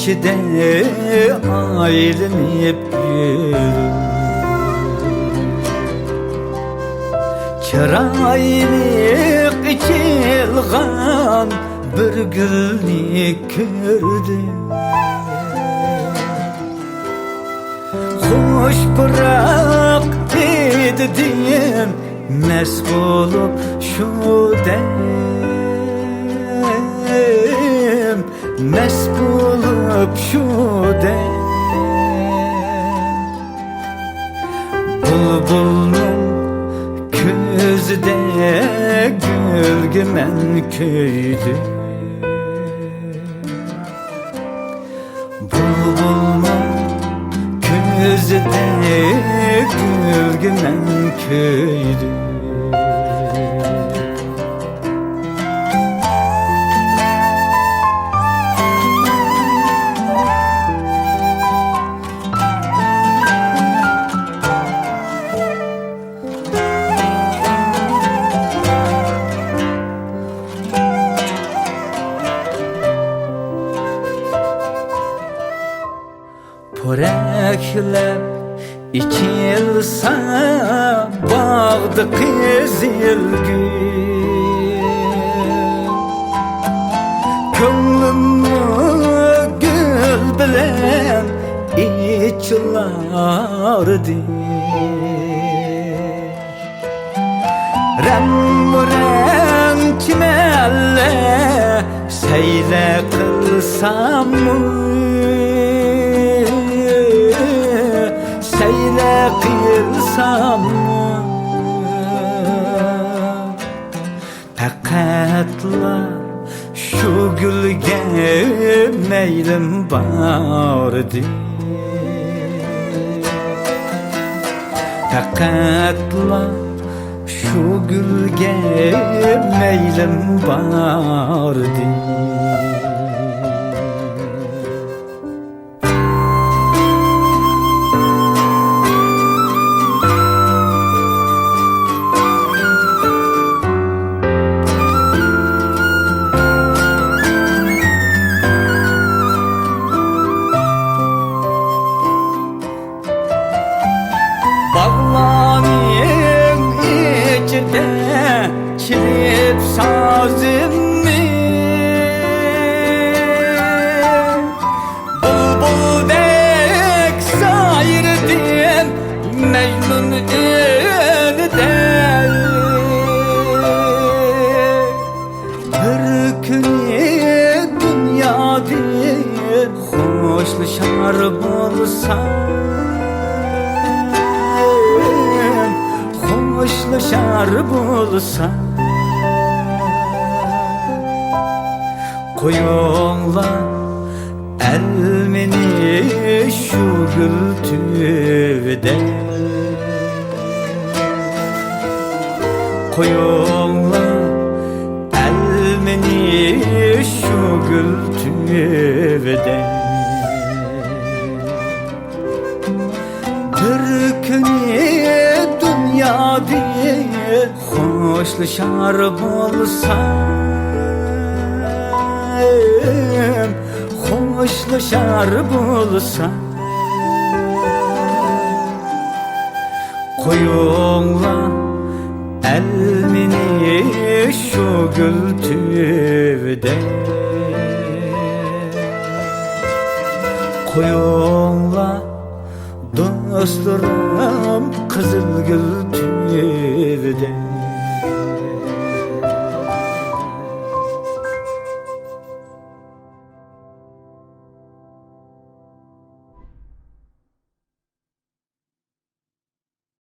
içide aylanıp yürür. Çıraylık içilgan bir gülni gördüm. Hoş bırak dedim, mest bulup şu dem, mest bulup şu dem. Bulbulun közde gölgemen köydü. Bulbulun közde gölgemen köydü. Porekler içilse bağda kızıl gül, gönlümü gül bilen içilardı. Renk çimelle seyle kılsam mı, seyle kılsam mı? Takatla şu gülge meylim vardı. Takatla şu gülge meylim vardı. Bağlanın içinde çilip sazımı, bulbuldek sayırdım Mecnun elden. Bir günü dünyada hoşlaşar bulsam, hoşlaşar bulsam, koyunla elmeni şu gültüde, koyunla elmeni şu gültüde. Bir günü dünyada hoşlaşar bulsam, hoşlaşar bulsam, koyunla elmini şu gültüde, koyunla dostlarım kızıl gül tüyede.